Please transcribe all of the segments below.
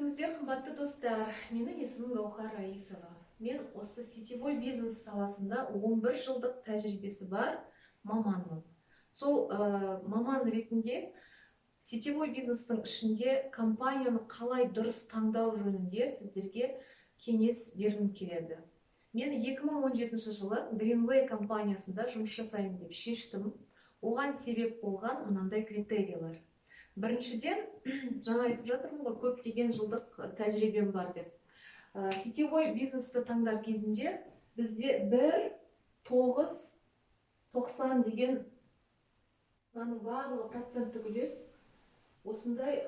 келдіңіздер, қымбатты достар. Менің есімім Гаухар Раисова. Мен осы сетевой бизнес саласында 11 жылдық тәжірибесі бар маманмын. Сол маман ретінде сетевой бизнестің ішінде компанияны қалай дұрыс таңдау жөнінде сіздерге кеңес бергім келеді. Мен 2017 жылы Greenway компаниясында жұмыс жасаймын деп шештім. Оған себеп болған мынандай критерийлер. Біріншіден, жаңа айтып жатырмын ғой, көптеген жылдық тәжірибем бар деп. Сетевой бизнесті таңдар кезінде бізде 1,990 деген барлығы проценттік үлес осындай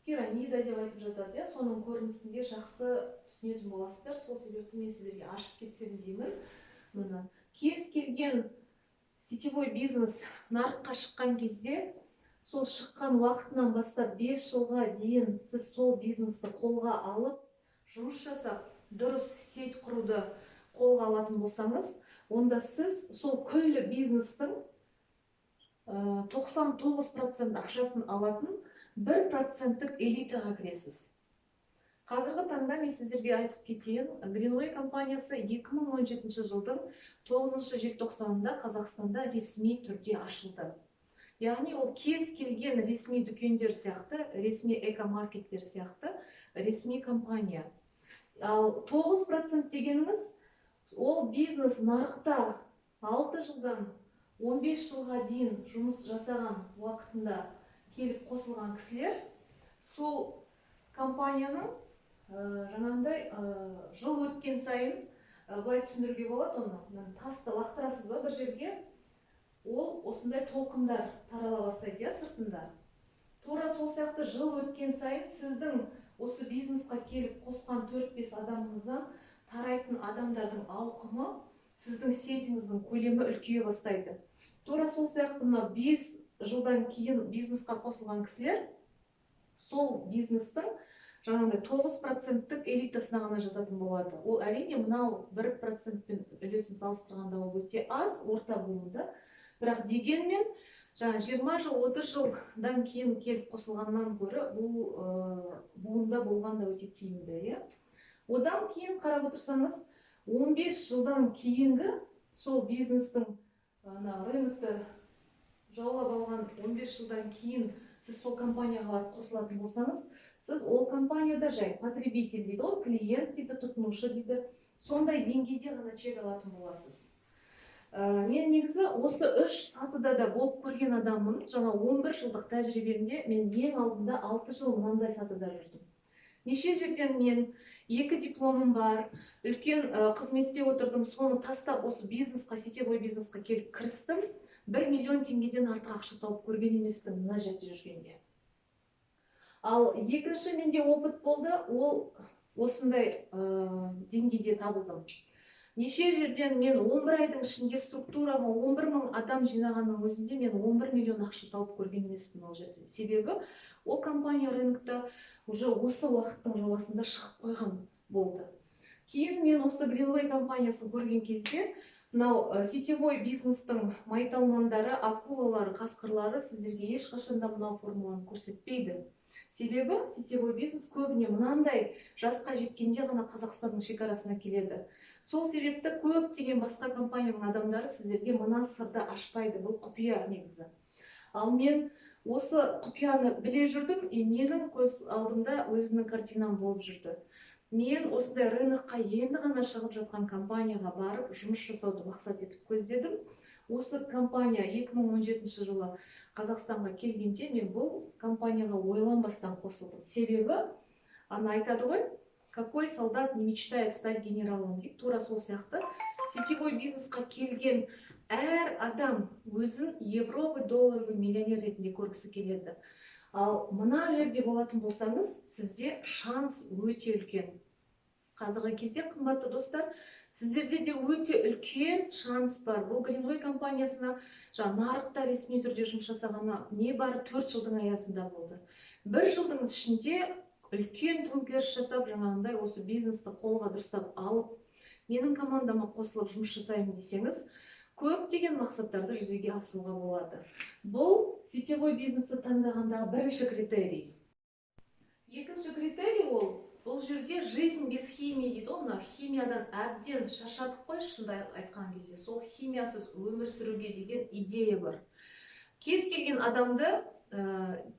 пирамида деп айтып жатады. Соның көрінісінде жақсы түсінетін боласыздар. Сол себепті мен сіздерге ашып кетсем деймін. Мұны кез келген сетевой бизнес нарыққа шыққан кезде, сол шыққан уақытынан бастап 5 жылға дейін сіз сол бизнесті қолға алып, жұмыс жасап, дұрыс сет құруды қолға алатын болсаңыз, онда сіз сол күллі бизнестің 99% ақшасын алатын 1%-тік элитаға кіресіз. Қазіргі таңда мен сіздерге айтып кетейін, Greenway компаниясы 2017 жылдың 9 желтоқсанында Қазақстанда ресми түрде ашылды. Яғни ол кез келген ресми дүкендер сияқты, ресми экомаркеттер сияқты ресми компания. Ал 9% дегеніміз, ол бизнес нарықта 6 жылдан 15 жылға дейін жұмыс жасаған уақытында келіп қосылған кісілер, сол компанияның жаңағындай жыл өткен сайын, былай түсіндіруге болады оны, тасты лақтырасыз ба бір жерге, ол осындай толқындар тарала бастайды сыртында. Тура сол сияқты жыл өткен сайын сіздің осы бизнесқа келіп қосқан 4-5 адамыңыздан тарайтын адамдардың ауқымы, сіздің сетіңіздің көлемі үлкейе бастайды. Тура сол сияқты 5 жылдан кейін бизнесқа қосылған кісілер сол бизнестің жаңағындай 9%-тік элитасына ғана жататын болады. Ол әрине мынау 1%-пен үлесін салыстырғанда ол өте аз, орта буында. Бірақ дегенмен, жаңа 20 жыл, 30 жылдан кейін келіп қосылғаннан гөрі бұл буында болғанда өте тиімді. Одан кейін қарап отырсаңыз, 15 жылдан кейінгі сол бизнестің рынокты жаулап алған 15 жылдан кейін сіз сол компанияға қосылатын болсаңыз, сіз ол компанияда жай потребитель дейді, ол клиент дейді, тұтынушы дейді, сондай деңгейде ғана чек алатын боласыз. Мен негізі осы 3 сатыда да болып көрген адаммын. Жаңа 11 жылдық тәжірибемде мен ең алдында 6 жыл мынандай сатыда жүрдім. Неше жерден мен 2 дипломым бар, үлкен қызметте отырдым, соны тастап осы бизнесқа, сетевой бизнесқа келіп кірістім. 1 миллион теңгеден артық ақша тауып көрген емеспін мына жерде жүргенде. Ал екінші менде опыт болды, ол осындай деңгейде табылдым. Неше жерден мен 11 айдың ішінде структурама 11 мың адам жинағанның өзінде мен 11 миллион ақша тауып көрген емеспін ол жерде. Себебі ол компания рынокта уже осы уақыттың жобасында шығып қойған болды. Кейін мен осы Greenway компаниясын көрген кезде, мынау сетевой бизнестің майталмандары, акулалары, қасқырлары сіздерге ешқашанда мынау формуланы көрсетпейді. Себебі сетевой бизнес көбіне мынандай жасқа жеткенде ғана Қазақстанның шекарасына келеді. Сол себепті көптеген басқа компанияның адамдары сіздерге мына сырды ашпайды. Бұл құпия негізі. Ал мен осы құпияны біле жүрдім, менің көз алдымда өзімнің картинам болып жүрді. Мен осындай рынокқа енді ғана шығып жатқан компанияға барып жұмыс жасауды мақсат етіп көздедім. Осы компания 2017 жылы Қазақстанға келгенде мен бұл компанияға ойланбастан қосылдым. Себебі, ана айтады ғой, какой солдат не мечтает стать генералом дейді. Тура сол сияқты сетевой бизнесқа келген әр адам өзін евровый, долларовый миллионер ретінде көргісі келеді. Ал мына жерде болатын болсаңыз, сізде шанс өте үлкен. Қазіргі кезде, қымбатты достар, сіздерде де өте үлкен шанс бар. Бұл Greenway компаниясына нарықта ресми түрде жұмыс жасағаны не бар 4 жылдың аясында болды. 1 жылдың ішінде үлкен төңкеріс жасап, жаңағындай осы бизнесті қолға дұрыстап алып, менің командама қосылып жұмыс жасаймын десеңіз, көптеген мақсаттарды жүзеге асыруға болады. Бұл сетевой бизнесті таңдағандағы бірінші критерий. Екінші критерий бұл жерде жизнь без химии дейді ғой. Мына химиядан әбден шаршадық қой, шындай айтқан кезде. Сол химиясыз өмір сүруге деген идея бар. Кез келген адамды,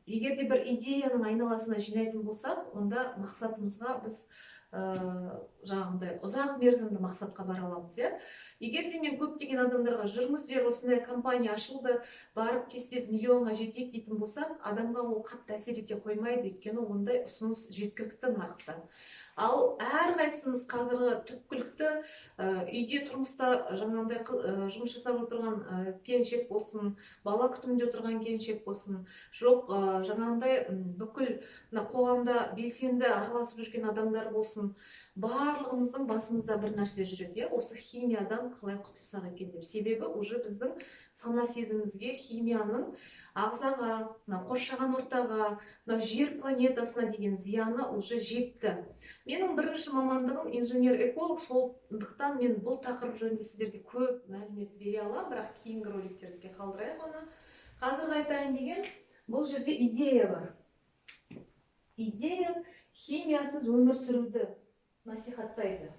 егер де бір идеяның айналасына жинайтын болсақ, онда мақсатымызға біз жаңағындай ұзақ мерзімді мақсатқа бара аламыз, иә. Егер де мен көптеген адамдарға жүріңіздер, осындай компания ашылды, барып тез-тез миллионға жетейік дейтін болсақ, адамға ол қатты әсер ете қоймайды, өйткені ондай ұсыныс жеткілікті нарықта. Ал әрқайсымыз қазіргі түпкілікті үйде тұрмыста жаңағындай жұмыс жасап отырған келіншек болсын, бала күтімінде отырған келіншек болсын, жоқ жаңағындай бүкіл қоғамда белсенді араласып жүрген адамдар болсын, барлығымыздың басымызда бір нәрсе жүреді, осы химиядан қалай құтылсақ екен деп. Себебі уже біздің сана сезімімізге химияның ағзаға, қоршаған ортаға, жер планетасына деген зияны уже жетті. Менің бірінші мамандығым инженер-эколог, сондықтан мен бұл тақырып жөнінде сіздерге көп мәлімет бере аламын, бірақ кейінгі роликтерге қалдырайық оны. Қазір айтайын деген, бұл жерде идея бар. Идея химиясыз өмір сүруді насихаттайды.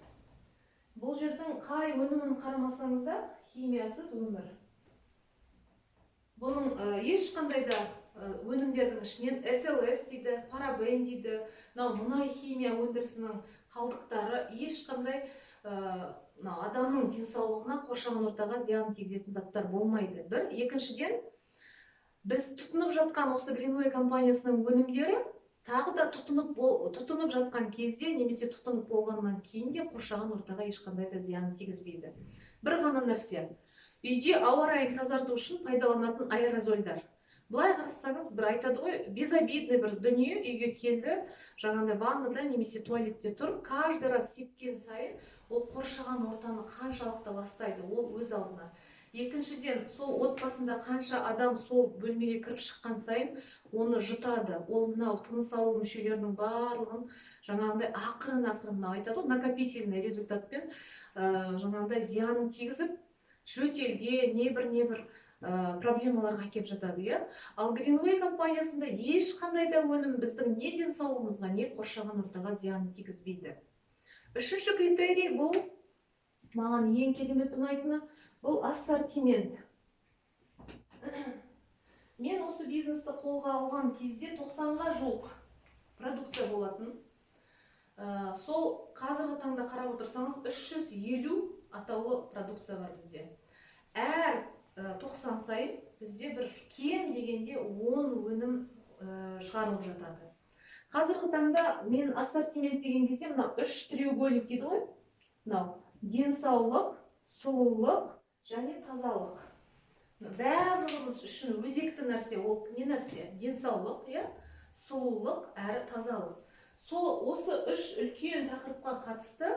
Бұл жердің қай өнімін қарамасаңыз да химиясыз өмір. Бұның ешқандай да өнімдердің ішінен СЛС дейді, парабен дейді, мұнай химия өндірісінің қалдықтары ешқандай адамның денсаулығына, қоршаған ортаға зиян тигізетін заттар болмайды. Бір, екіншіден, біз тұтынып жатқан осы Greenway компаниясының өнімдері тағы да тұтынып жатқан кезде, немесе тұтынып болғаннан кейін де қоршаған ортаға ешқандай да зиян тигізбейді. Бір ғана нәрсе, үйде ауа райын тазарту үшін пайдаланатын аэрозольдар. Былай қарасаңыз, бір айтады ғой, безобидный бір дүние үйге келді, жаңағындай ваннада немесе туалетте тұр, каждый раз сепкен сайын ол қоршаған ортаны қаншалықты ластайды, ол өз алдына. Екіншіден, сол отбасында қанша адам сол бөлмеге кіріп шыққан сайын оны жұтады. Ол мынау тыныс алу мүшелерінің барлығын жаңағындай ақырын айтады ғой, накопительный результатпен жаңағындай зиянын тигізіп, жөтелге, небір проблемаларға әкеп жатады. Ал Greenway компаниясында ешқандай да өнім біздің не денсаулығымызға, не қоршаған ортаға зиянын тигізбейді. Үшінші критерий бұл, маған ең керемет ұнайтыны, бұл ассортимент. Мен осы бизнесті қолға алған кезде 90-ға жуық продукция болатын. Сол қазіргі таңда қарап отырсаңыз 350 атаулы продукция бар бізде. Әр 90 сайын бізде бір кем дегенде 10 өнім шығарылып жатады. Қазіргі таңда мен ассортимент деген кезде мына 3 треугольник дейді ғой. Мынау денсаулық, сұлулық және тазалық. Барлығымыз үшін өзекті нәрсе, ол не нәрсе? Денсаулық, сұлулық әрі тазалық. Осы 3 үлкен тақырыпқа қатысты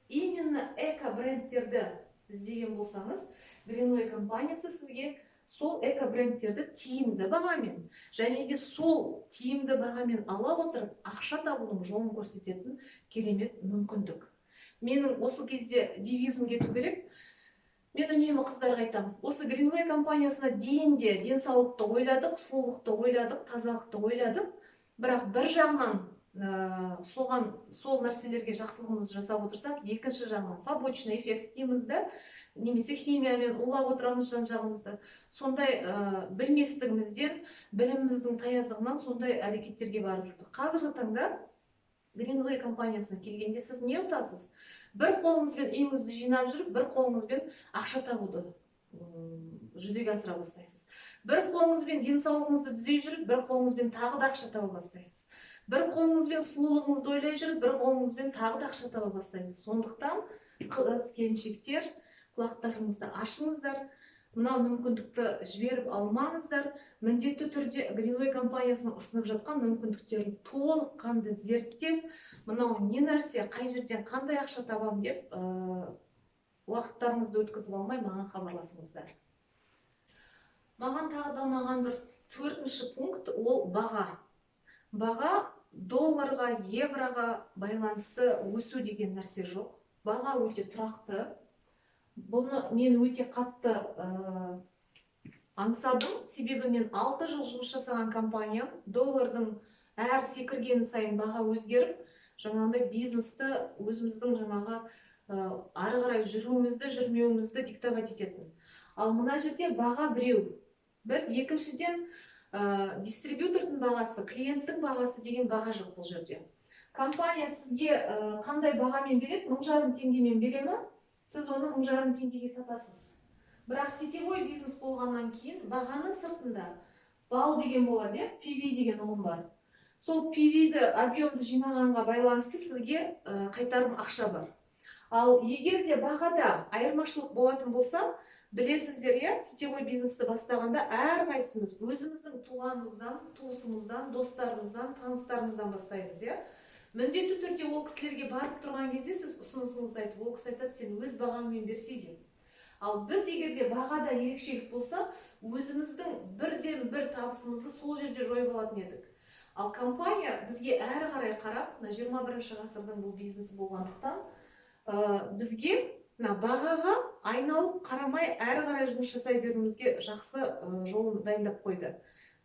именно эко-брендтерді іздеген болсаңыз, Greenway компаниясы сізге сол эко-брендтерді тиімді бағамен, және де сол тиімді бағамен ала отырып, ақша табудың жолын көрсететін керемет мүмкіндік. Менің осы кезде девизім кету керек. Мен үнемі қыздарға айтамын, осы Greenway компаниясына дейін де денсаулықты ойладық, сұлулықты ойладық, тазалықты ойладық, бірақ бір жағынан сол нәрселерге жақсылығымызды жасап отырсақ, екінші жағынан побочный эффект дейміз де, немесе химиямен улап отырамыз жан-жағымызды. Сондай білместігімізден, біліміміздің таяздығынан сондай әрекеттерге барып жүрдік. Қазіргі таңда Greenway компаниясына келгенде сіз не ұтасыз? Бір қолыңызбен үйіңізді жинап жүріп, бір қолыңызбен ақша табуды жүзеге асыра бастайсыз. Бір қолыңызбен денсаулығыңызды түзей жүріп, бір қолыңызбен тағы да ақша таба бастайсыз. Бір қолыңызбен сұлулығыңызды ойлай жүріп, бір қолыңызбен тағы да ақша таба бастайсыз. Сондықтан қыз-келіншектер, құлақтарыңызды ашыңыздар, мынау мүмкіндікті жіберіп алмаңыздар. Міндетті түрде Greenway компаниясының ұсынып жатқан мүмкіндіктерін толыққанды зерттеп, мынау не нәрсе, қай жерден қандай ақша табам деп, уақыттарыңызды өткізіп алмай маған хабарласыңыздар. Маған тағы да ұнаған бір 4-ші пункт, ол баға. Баға долларға, евроға байланысты өсу деген нәрсе жоқ. Баға өте тұрақты. Бұны мен өте қатты аңсадым, себебі мен 6 жыл жұмыс жасаған компаниям доллардың әр секірген кірген сайын баға өзгеріп, жаңағындай бизнесті өзіміздің жаңағы ары қарай жүруімізді, жүрмеуімізді диктовать ететін. Ал мына жерде баға біреу. Бір, екіншіден дистрибьютордың бағасы, клиенттің бағасы деген баға жоқ бұл жерде. Компания сізге қандай бағамен береді? 1,5 теңгемен бере ма? Сіз оны 1,5 теңгеге сатасыз. Бірақ сетевой бизнес болғаннан кейін бағаның сыртында бал деген болады, PV деген ұғым бар. Сол PV-ді объемды жинағанға байланысты сізге қайтарым ақша бар. Ал егер де бағада айырмашылық болатын болса, білесіздер, сетевой бизнесті бастағанда әрқайсымыз өзіміздің туғанымыздан, туысымыздан, достарымыздан, таныстарымыздан бастаймыз, Міндетті түрде ол кісілерге барып тұрған кезде сіз ұсынысыңызды айтып, ол кісі айтады, сен өз бағаңмен берсе деп. Ал біз егерде бағада ерекшелік болса, өзіміздің бірден-бір табысымызды сол жерде жойып алатын едік. Ал компания бізге әрі қарай қарап, 21 ғасырдың бұл бизнесі болғандықтан, бізге бағаға айналып қарамай әрі қарай жұмыс жасай беруімізге жақсы жолын дайындап қойды.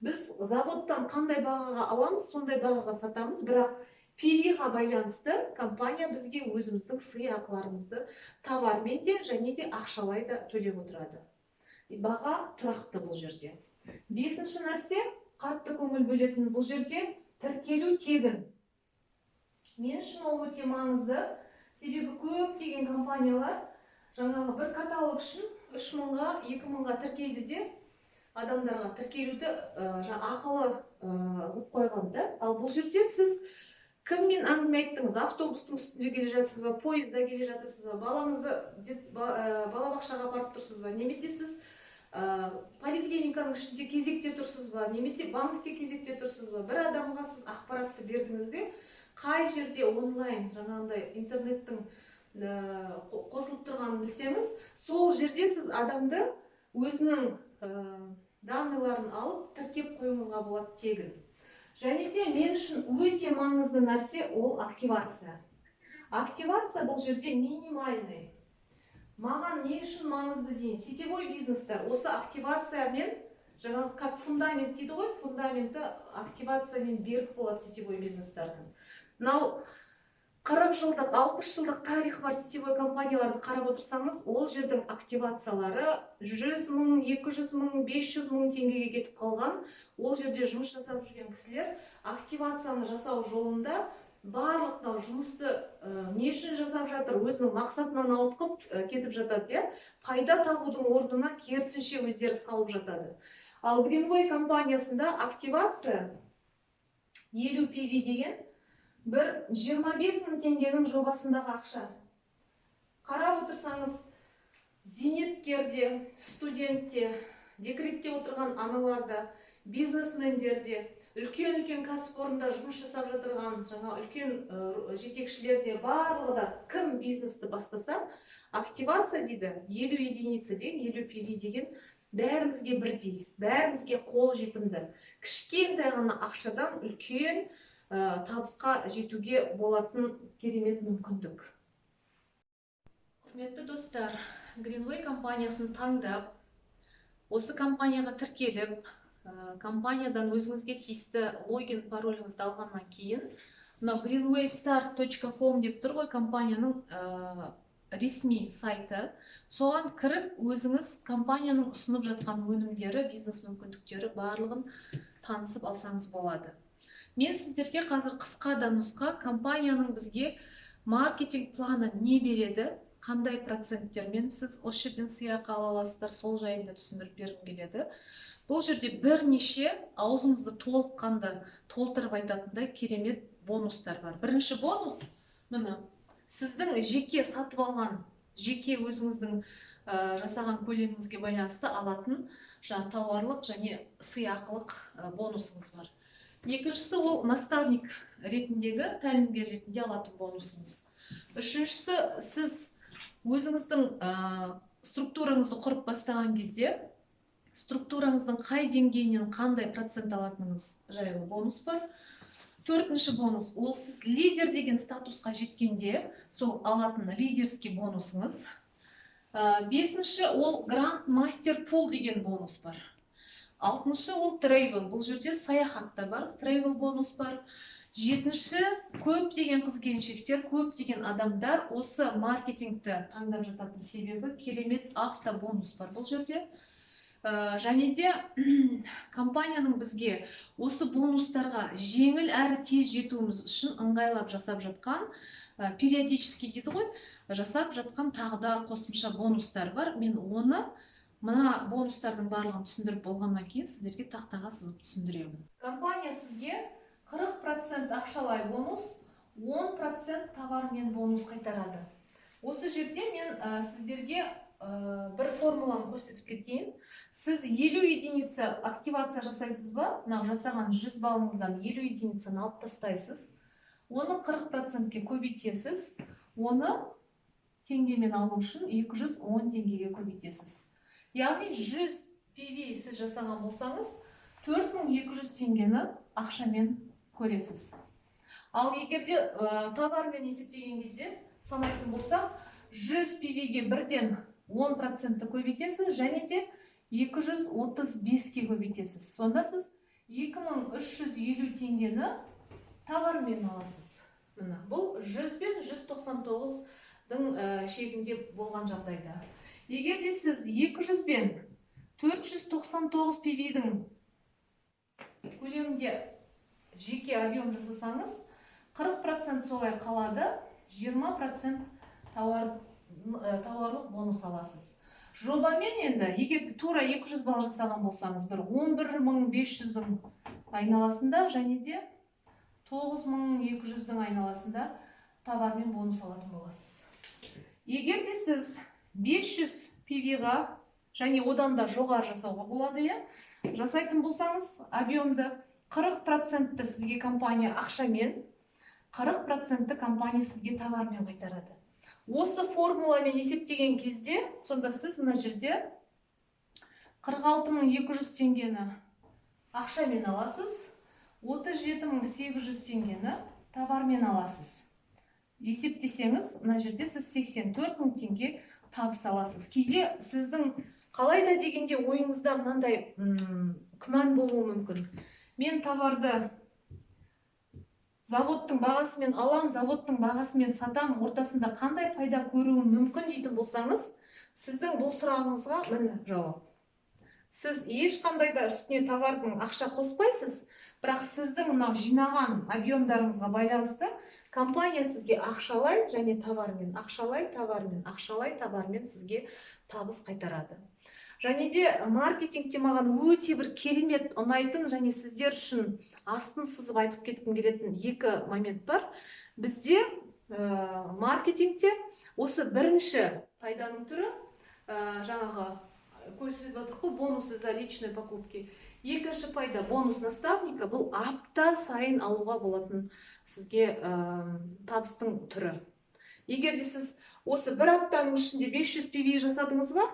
Біз заводтан қандай бағаға аламыз, сондай бағаға сатамыз, бірақ PV-ға байланысты компания бізге өзіміздің сыйақыларымызды товармен де және де ақшалай да төлеп отырады. Баға тұрақты бұл жерде. Бесінші нәрсе, қатты көңіл бөлетін бұл жерде тіркелу тегін. Мен үшін ол өте маңызды, себебі көптеген компаниялар жаңағы бір каталог үшін 3.000-ға, 2.000-ға тіркейді де адамдарға тіркелуді ақылы қылып қойған. Ал бұл жерде сіз кіммен әңгіме айттыңыз? Автобустың үстінде келе жатсыз ба, пойызда келе жатырсыз ба, балаңызды балабақшаға апарып тұрсыз ба, немесе сіз поликлиниканың ішінде кезекте тұрсыз ба, немесе банкте кезекте тұрсыз ба, бір адамға сіз ақпаратты бердіңіз бе, қай жерде онлайн жаңағындай интернеттің қосылып тұрғанын білсеңіз, сол жерде сіз адамды өзінің данныйларын алып тіркеп қоюыңызға болады тегін. Және де мен үшін өте маңызды нәрсе ол активация. Активация бұл жерде минимальный. Маған не үшін маңызды дейін? Сетевой бизнестер осы активациямен, жаңағы как фундамент дейді ғой, фундаменті активациямен берік болады сетевой бизнестердің. Мынау 40 жылдық, 60 жылдық тарих бар сетевой компанияларды қарап отырсаңыз, ол жердің активациялары 100 мың, 200 мың, 500 мың теңгеге кетіп қалған. Ол жерде жұмыс жасап жүрген кісілер активацияны жасау жолында барлық жұмысты не үшін жасап жатыр, өзінің мақсатынан ауытқып кетіп жатады, пайда табудың орнына керісінше өздері салып жатады. Ал Greenway компаниясында активация 50 PV деген бір 25 мың теңгенің жобасындағы ақша. Қарап отырсаңыз, зейнеткерде, студентте, декретте отырған аналарда, бизнесмендерде, үлкен кәсіпорында жұмыс жасап жатырған жаңа үлкен жетекшілерде барлығы да кім бизнесті бастаса, активация дейді, 50 единица деген, 50 PV деген бәрімізге бірдей, бәрімізге қол жетімді. Кішкентай ғана ақшадан үлкен табысқа жетуге болатын керемет мүмкіндік. Құрметті достар, Greenway компаниясын таңдап, осы компанияға тіркеліп, компаниядан өзіңізге тиісті логин пароліңізді алғаннан кейін, greenwaystart.com деп тұр ғой компанияның ресми сайты. Соған кіріп, өзіңіз компанияның ұсынып жатқан өнімдері, бизнес мүмкіндіктері барлығын танысып алсаңыз болады. Мен сіздерге қазір қысқа да нұсқа компанияның бізге маркетинг планы не береді, қандай проценттермен сіз осы жерден сыйақы ала аласыздар, сол жайында түсіндіріп бергім келеді. Бұл жерде бірнеше аузыңызды толыққанды толтырып айтатындай керемет бонустар бар. Бірінші бонус, міне, сіздің жеке сатып алған, жеке өзіңіздің жасаған көлеміңізге байланысты алатын тауарлық және сыйақылық бонусыңыз бар. Екіншісі ол наставник ретіндегі, тәлімгер ретінде алатын бонусыңыз. Үшіншісі, сіз өзіңіздің структураңызды құрып бастаған кезде, структураңыздың қай деңгейінен қандай процент алатыныңыз жайлы бонус бар. Төртінші бонус, ол сіз лидер деген статусқа жеткенде, сол алатын лидерский бонусыңыз. Бесінші, ол Grand Master Pool деген бонус бар. Алтыншы, ол travel, бұл жерде саяхатта бар, travel бонус бар. Жетінші, көптеген қыз-келіншектер, көптеген адамдар осы маркетингті таңдап жататын себебі керемет автобонус бар бұл жерде. Және де компанияның бізге осы бонустарға жеңіл әрі тез жетуіміз үшін ыңғайлап жасап жатқан, периодически дейді ғой, жасап жатқан тағы да қосымша бонустар бар. Мен оны мына бонустардың барлығын түсіндіріп болғаннан кейін сіздерге тақтаға сызып түсіндіремін. Компания сізге 40% ақшалай бонус, 10% товармен бонус қайтарады. Осы жерде мен сіздерге бір формуланы көрсетіп кетейін. Сіз 50 единица активация жасайсыз ба? Жасаған 100 балыңыздан 50 единицаны алып тастайсыз. Оны 40%-ке көбейтесіз. Оны теңгемен алу үшін 210 теңгеге көбейтесіз. Яғни 100 PV сіз жасаған болсаңыз, 4200 теңгені ақшамен көресіз. Ал егерде товармен есептеген кезде санайтын болсақ, 100 PV-ге бірден 10% көбейтесіз, және де 235-ке көбейтесіз. Сонда сіз 2350 теңгені товармен аласыз. Бұл 100 бен 199-дың шегінде болған жағдайда. Егер де сіз 200 бен 499 PV-дің көлемінде жеке объем жасасаңыз, 40% солай қалады, 20% тауарлық бонус аласыз. Жобамен енді, егер де тура 200 балл жасаған болсаңыз, бір 11500-дің айналасында, және де 9200-дің айналасында товармен бонус алатын боласыз. Егер де сіз 500 PV-ға және одан да жоғары жасауға болады, жасайтын болсаңыз, объемды 40%-ті сізге компания ақшамен, 40%-ті компания сізге товармен қайтарады. Осы формуламен есептеген кезде, сонда сіз мына жерде 46200 теңгені ақшамен аласыз, 37800 теңгені товармен аласыз. Есептесеңіз, мына жерде сіз 84000 теңге табыс аласыз. Кейде сіздің қалайда дегенде ойыңызда мынандай күмән болуы мүмкін. Мен товарды заводтың бағасымен алам, заводтың бағасымен сатам, ортасында қандай пайда көруім мүмкін дейтін болсаңыз, сіздің бұл сұрағыңызға міне жауап. Сіз ешқандай да үстіне товардың ақша қоспайсыз, бірақ сіздің мынау жинаған объемдарыңызға байланысты компания сізге ақшалай және товармен, ақшалай, товармен, ақшалай, товармен сізге табыс қайтарады. Және де маркетингте маған өте бір керемет ұнайтын және сіздер үшін астын сызып айтып кеткім келетін екі момент бар. Бізде маркетингте осы бірінші пайданың түрі, жаңағы көрсетіп жатырмыз ғой, бонусы за личные покупки. Екінші пайда бонус наставника, бұл апта сайын алуға болатын сізге табыстың түрі. Егер де сіз осы бір аптаның ішінде 500 PV жасадыңыз ба,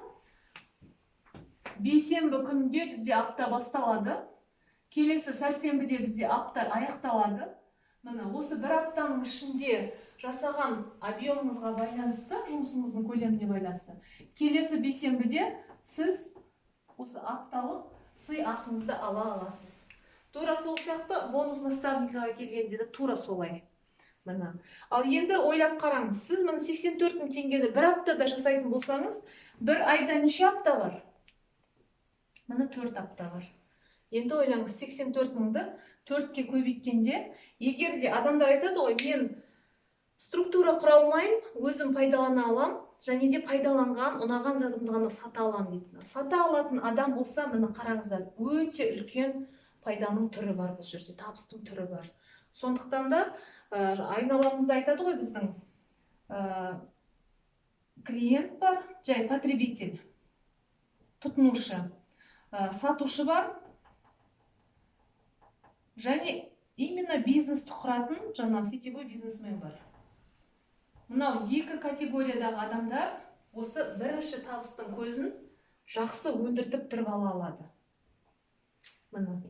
бейсенбі күнде бізде апта басталады, келесі сәрсенбіде бізде апта аяқталады. Міне осы бір аптаның ішінде жасаған объемыңызға байланысты, жұмысыңыздың көлеміне байланысты, келесі бейсенбіде сіз осы апталық сый ақыңызды ала аласыз. Тура сол сияқты бонус наставникаға келгенде де тура солай. Ал енді ойлап қараңыз, сіз 84 000 теңгені бір аптада жасайтын болсаңыз, бір айда неше апта бар? 4 апта бар. Енді ойлаңыз, 84 000-ды 4-ке көбейткенде, егер де адамдар айтады ғой, мен структура құра алмаймын, өзім пайдалана алам, және де пайдаланған, ұнаған затымды ғана сата алам дейді. Сата алатын адам болса, мені қараңыздар, өте үлкен пайданың түрі бар бұл жерде, табыстың түрі бар. Сондықтан да айналамызда айтады ғой, біздің клиент бар, жай потребитель, тұтынушы, сатушы бар, және именно бизнесті құратын жаңа сетевой бизнесмен бар. Мынау екі категориядағы адамдар осы бірінші табыстың көзін жақсы өндіртіп тұрып ала алады. Мына.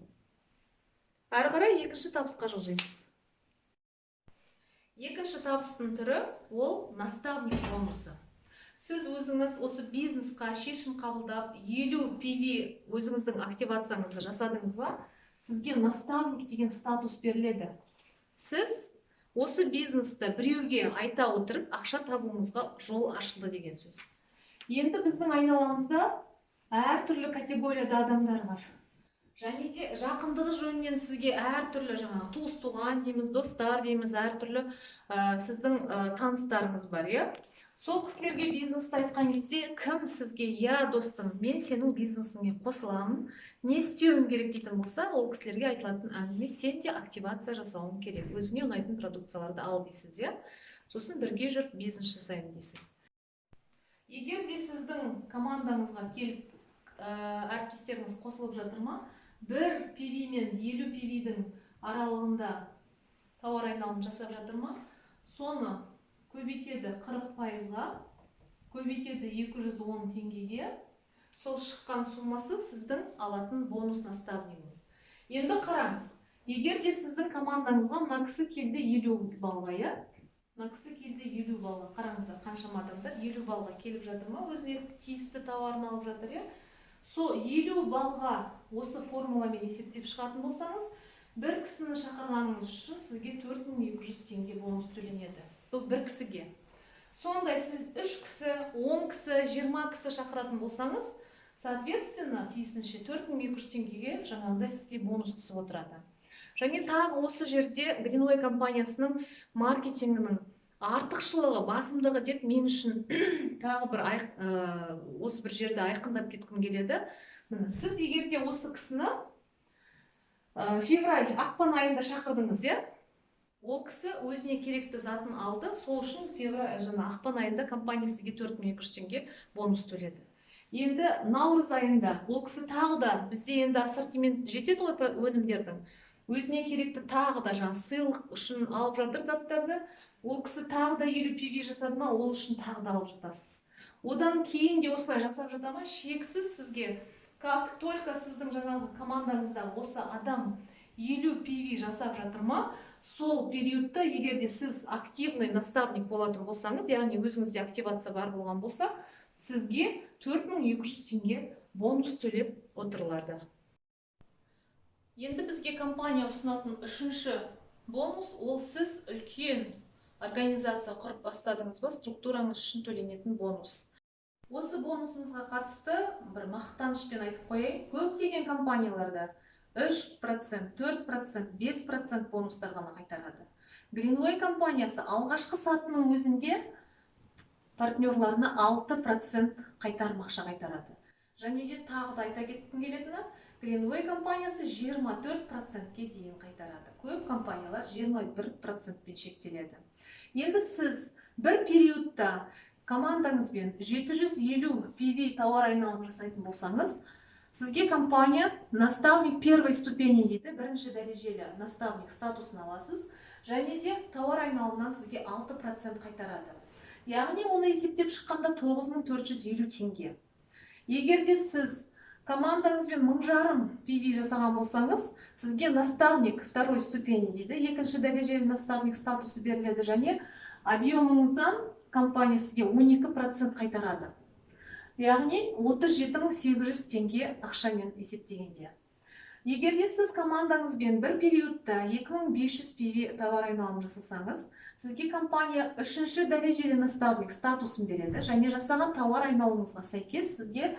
Әрі қарай екінші табысқа жылжимыз. Екінші табыстың түрі ол наставник бонусы. Сіз өзіңіз осы бизнесқа шешім қабылдап, 50 PV өзіңіздің активацияңызды жасадыңыз ба, сізге наставник деген статус беріледі. сіз осы бизнесті біреуге айта отырып ақша табуыңызға жол ашылды деген сөз. Енді біздің айналамызда әртүрлі категорияда адамдар бар. Және де жақындығы жөнінен сізге әртүрлі жаңағы туыс туған дейміз, достар дейміз, әртүрлі сіздің таныстарыңыз бар, иә? Сол кісілерге бизнесті айтқан кезде кім сізге я достым, мен сенің бизнесіңе қосыламын, не істеуім керек дейтін болса, ол кісілерге айтылатын әңгіме сен де активация жасауың керек, өзіңе ұнайтын продукцияларды ал дейсіз, иә? Сосын бірге жүріп бизнес жасаймын дейсіз. Егер де сіздің командаңызға келіп әріптестеріңіз қосылып жатыр ма, 1 PV мен 50 PV-дің аралығында тауар айналым жасап жатыр ма, соны көбейтеді 40%-ға, көбейтеді 210 теңгеге, сол шыққан суммасы сіздің алатын бонус наставнигіңіз. Енді қараңыз, егер де сіздің командаңызға мына кісі келді 50 балға, иә? Мына кісі келді 50 балға, қараңыздар, қаншама адамдар 50 балға келіп жатыр ма, өзіне тиісті тауарын алып жатыр, иә? Сол 50 балға осы формуламен есептеп шығатын болсаңыз, бір кісіні шақырғаныңыз үшін сізге 4200 теңге бонус төленеді. Бұл бір кісіге. Сондай сіз 3 кісі, 10 кісі, 20 кісі шақыратын болсаңыз, соответственно, тиісінше 4200 теңгеге жаңағыдай сізге бонус түсіп отырады. Және тағы осы жерде Greenway компаниясының маркетингінің артықшылығы, басымдығы деп мен үшін тағы бір осы бір жерде айқындап кеткім келеді. Сіз егер де осы кісіні февраль, ақпан айында шақырдыңыз, иә? Ол кісі өзіне керекті затын алды, сол үшін ақпан айында компания сізге 4200 теңге бонус төледі. Енді наурыз айында ол кісі тағы да бізде енді ассортимент жетеді ғой өнімдердің. Өзіне керекті тағы да сыйлық үшін алып жатыр заттарды. Ол кісі тағы да 50 PV жасады ма, ол үшін тағы да алып жатасыз. Одан кейін де осылай жасап жата ма, шексіз сізге, как только сіздің жаңағы командаңызда осы адам 50 PV жасап жатыр ма, сол периодта егер де сіз активный наставник болатын болсаңыз, яғни өзіңізде активация бар болған болса, сізге 4200 теңге бонус төлеп отырылады. Енді бізге компания ұсынатын үшінші бонус, ол сіз үлкен организация құрып бастадыңыз ба, структураңыз үшін төленетін бонус. Осы бонусымызға қатысты бір мақтанышпен айтып қояйын, көптеген компанияларда 3%, 4%, 5% бонустар ғана қайтарады. Greenway компаниясы алғашқы сатының өзінде партнерларына 6% қайтармақша қайтарады. Және де тағы да айта кеткім келетіні, Greenway компаниясы 24%-ке дейін қайтарады. Көп компаниялар 21%-пен шектеледі. Енді сіз бір периодта командаңызбен 750 PV тауар айналым жасайтын болсаңыз, сізге компания наставник первой ступени дейді, бірінші дәрежелі наставник статусын аласыз, және де тауар айналымнан сізге 6% қайтарады. Яғни оны есептеп шыққанда 9450 теңге. Егер де сіз командаңызбен 1500 PV жасаған болсаңыз, сізге наставник второй ступени дейді, екінші дәрежелі наставник статусы беріледі, және объемыңыздан компания сізге 12% қайтарады. Яғни 37800 теңге ақшамен есептегенде. Егер де сіз командаңызбен бір периодта 2500 PV товар айналым жасасаңыз, сізге компания үшінші дәрежелі наставник статусын береді, және жасаған товар айналымыңызға сәйкес сізге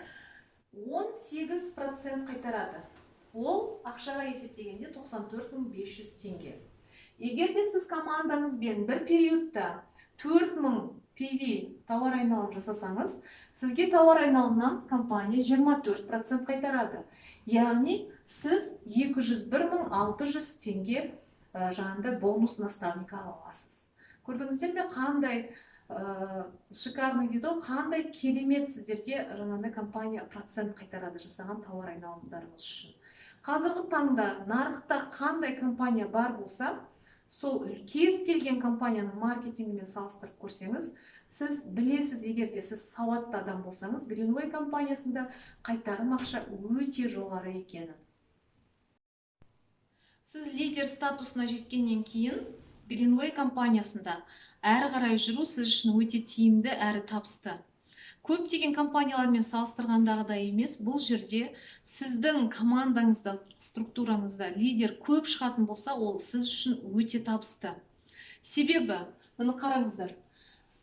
18% қайтарады. Ол ақшаға есептегенде 94500 теңге. Егер де сіз командаңызбен бір периодта 4000 PV тауар айналым жасасаңыз, сізге тауар айналымнан компания 24% қайтарады. Яғни сіз 201600 теңге жаңында бонус наставника ала аласыз. Көрдіңіздер ме, қандай шикарный дейді, қандай керемет сіздерге жаңағыдай компания процент қайтарады жасаған тауар айналымдарыңыз үшін. Қазіргі таңда нарықта қандай компания бар болса, сол кез келген компанияның маркетингімен салыстырып көрсеңіз, сіз білесіз, егер де сіз сауатты адам болсаңыз, Greenway компаниясында қайтарым ақша өте жоғары екенін. Сіз лидер статусына жеткеннен кейін Greenway компаниясында әрі қарай жүру сіз үшін өте тиімді әрі табысты. көптеген компаниялармен салыстырғандағыдай емес, бұл жерде сіздің командаңызда, структураңызда лидер көп шығатын болса, ол сіз үшін өте табысты. Себебі, мұны қараңыздар,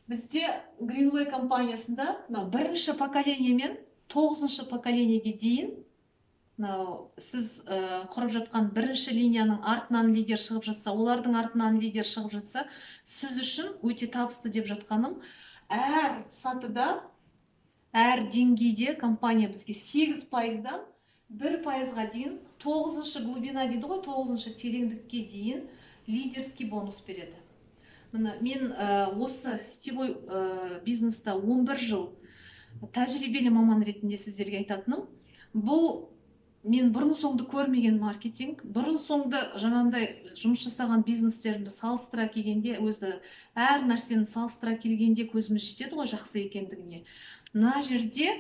бізде Greenway компаниясында бірінші поколение мен 9-шы поколениеге дейін сіз құрып жатқан бірінші линияның артынан лидер шығып жатса, олардың артынан лидер шығып жатса, сіз үшін өте табысты деп жатқаным, әр сатыда, әр деңгейде компания бізге 8%-дан 1%-ға дейін, 9-шы глубина дейді ғой, 9-шы тереңдікке дейін лидерский бонус береді. Мен осы сетевой бизнеста 11 жыл тәжірибелі маман ретінде сіздерге айтатыным, бұл мен бұрын соңды көрмеген маркетинг, бұрын соңды жаңағындай жұмыс жасаған бизнестерімді салыстыра келгенде, өзі әр нәрсені салыстыра келгенде көзіміз жетеді ғой жақсы екендігіне. Мына жерде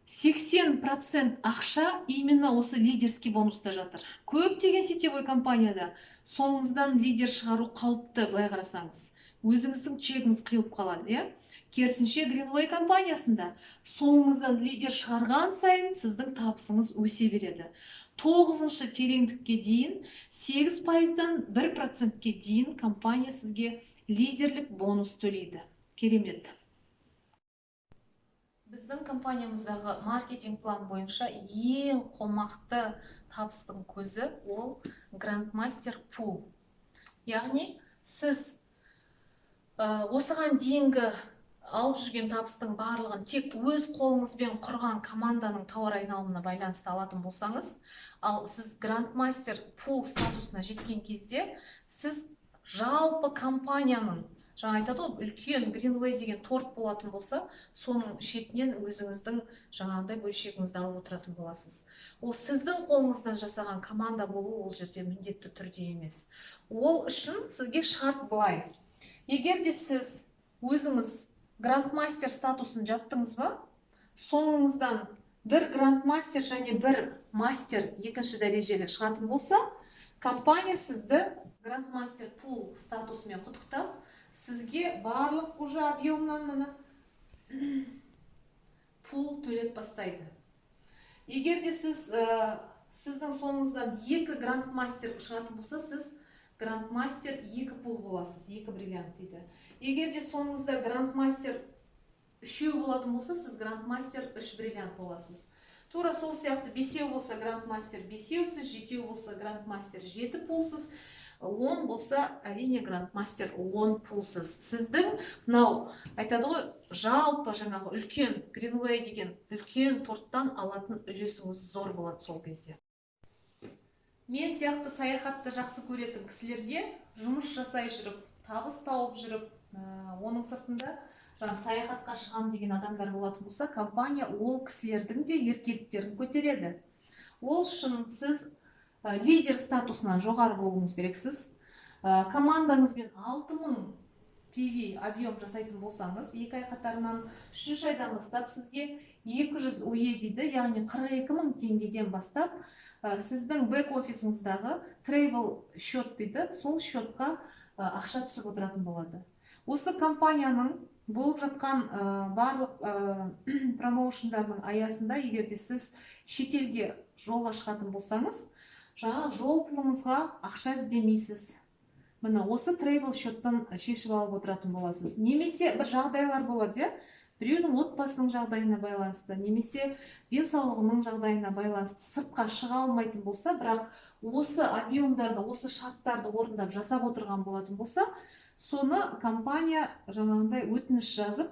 80% ақша именно осы лидерский бонуста жатыр. Көптеген сетевой компанияда соңыңыздан лидер шығару қауіпті, былай қарасаңыз. Өзіңіздің чегіңіз қиылып қалады, Керісінше Greenway компаниясында соңыңыздан лидер шығарған сайын сіздің табысыңыз өсе береді. 9-шы тереңдікке дейін 8%-дан 1%-ке дейін компания сізге лидерлік бонус төлейді. Керемет. Біздің компаниямыздағы маркетинг план бойынша ең қомақты табыстың көзі ол Grandmaster Pool. Яғни сіз осыған дейінгі алып жүрген табыстың барлығын тек өз қолыңызбен құрған команданың тауар айналымына байланысты алатын болсаңыз, ал сіз Grandmaster Pool статусына жеткен кезде, сіз жалпы компанияның, жаңа айтады ғой, үлкен Greenway деген торт болатын болса, соның шетінен өзіңіздің жаңағындай бөлшегіңізді алып отыратын боласыз. Ол сіздің қолыңыздан жасаған команда болу ол жерде міндетті түрде емес. Ол үшін сізге шарт былай. Егер де сіз өзіңіз Grandmaster статусын жаптыңыз ба, соңыңыздан бір Grandmaster және бір мастер екінші дәрежелі шығатын болса, компания сізді Grandmaster Pool статусымен құттықтап, сізге барлық уже объемнан мұны пул төлеп бастайды. Егер де сіздің соңыңыздан 2 Grandmaster шығатын болса, сіз Grandmaster 2 пул боласыз, 2 бриллиант дейді. Егер де соңыңызда Grandmaster 3 болатын болса, сіз Grandmaster 3 бриллиант боласыз. Тура сол сияқты 5 болса Grandmaster 5-сіз, 7 болса Grandmaster 7 пулсыз, 10 болса әрине Grandmaster 10 пулсыз. Сіздің, айтады ғой, жалпы жаңағы үлкен Greenway деген үлкен торттан алатын үлесіңіз зор болады сол кезде. Мен сияқты саяхатты жақсы көретін кісілерге жұмыс жасай жүріп, табыс тауып жүріп, оның сыртында саяхатқа шығам деген адамдар болатын болса, компания ол кісілердің де еркеліктерін көтереді. Ол үшін сіз лидер статусынан жоғары болуыңыз керексіз. Командаңызбен 6000 PV объем жасайтын болсаңыз, 2 ай қатарынан 3 айдан бастап сізге 200 OE дейді, яғни 42.000 теңгеден бастап сіздің бэк-офисіңіздағы travel счет дейді, сол счетқа ақша түсіп отыратын болады. Осы компанияның болып жатқан барлық промоушндарының аясында, егер де сіз шетелге жолға шығатын болсаңыз, жаңа жол пұлыңызға ақша іздемейсіз. Міне осы travel счеттан шешіп алып отыратын боласыз. Немесе бір жағдайлар болады, біреудің отбасының жағдайына байланысты, немесе денсаулығының жағдайына байланысты сыртқа шыға алмайтын болса, бірақ осы объемдарды, осы шарттарды орындап жасап отырған болатын болса, соны компания жаңағындай өтініш жазып,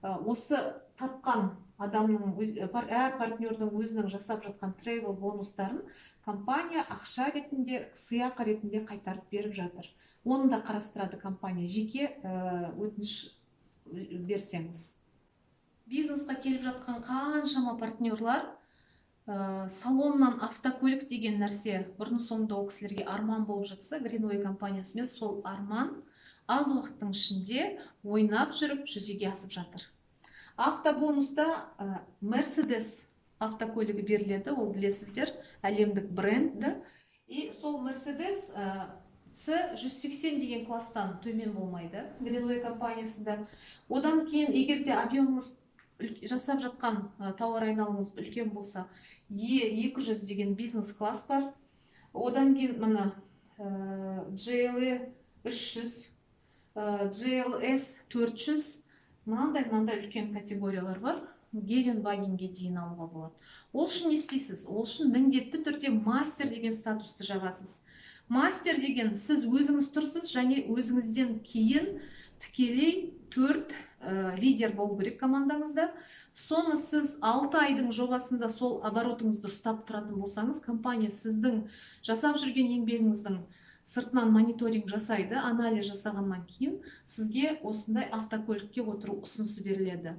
осы тапқан адамның, әр партнердің өзінің жасап жатқан трейвел бонустарын компания ақша ретінде, сыйақы ретінде қайтарып беріп жатыр. Оны да қарастырады компания, жеке өтініш берсеңіз. Бизнесқа келіп жатқан қаншама партнерлар салоннан автокөлік деген нәрсе бұрын соңды ол кісілерге арман болып жатса, Greenway компаниясымен сол арман аз уақыттың ішінде ойнап жүріп жүзеге асып жатыр. Автобонуста Mercedes автокөлігі беріледі, ол білесіздер, әлемдік брендді. И сол Mercedes C180 деген класстан төмен болмайды Greenway компаниясында. Одан кейін, егер де объемыңыз жасап жатқан тауар айналымыңыз үлкен болса, E200 деген бизнес класс бар. Одан кейін мына GLE 300, GLS 400, мынандай үлкен категориялар бар. Геленвагенге дейін алуға болады. Ол үшін не істейсіз? Ол үшін міндетті түрде мастер деген статусты жабасыз. Мастер деген сіз өзіңіз тұрсыз, және өзіңізден кейін тікелей 4 лидер болу керек командаңызда. Соны сіз 6 айдың жобасында сол оборотыңызды ұстап тұратын болсаңыз, компания сіздің жасап жүрген еңбегіңіздің сыртынан мониторинг жасайды, анализ жасағаннан кейін сізге осындай автокөлікке отыру ұсынысы беріледі.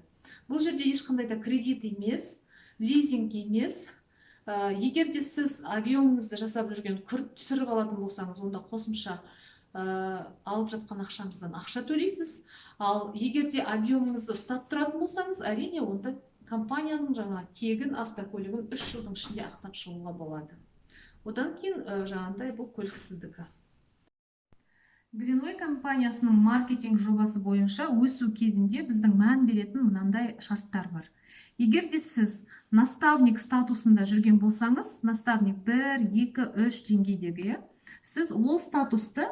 Бұл жерде ешқандай да кредит емес, лизинг емес. Егер де сіз авионыңызды жасап жүрген күрт түсіріп алатын болсаңыз, онда қосымша алып жатқан ақшаңыздан ақша төлейсіз. Ал егер де объемыңызды ұстап тұратын болсаңыз, әрине онда компанияның жаңа тегін автокөлігін 3 жылдың ішінде ақтап шығуға болады. Одан кейін жаңағындай бұл көлік сіздікі. Greenway компаниясының маркетинг жобасы бойынша өсу кезінде біздің мән беретін мынандай шарттар бар. Егер де сіз наставник статусында жүрген болсаңыз, наставник 1, 2, 3 деңгейдегі, сіз ол статусты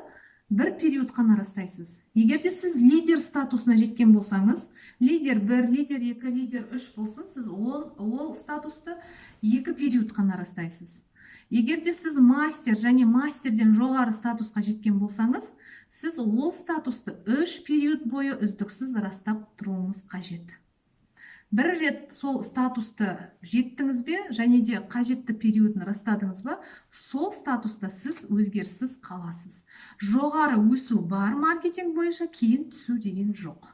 бір период қана растайсыз. Егер де сіз лидер статусына жеткен болсаңыз, лидер 1, лидер 2, лидер 3 болсын, сіз ол статусты 2 период қана растайсыз. Егер де сіз мастер және мастерден жоғары статусқа жеткен болсаңыз, сіз ол статусты 3 период бойы үздіксіз растап тұруыңыз қажет. Бір рет сол статусты жеттіңіз бе, және де қажетті периодын растадыңыз ба, сол статуста сіз өзгеріссіз қаласыз. Жоғары өсу бар маркетинг бойынша, кейін түсу деген жоқ.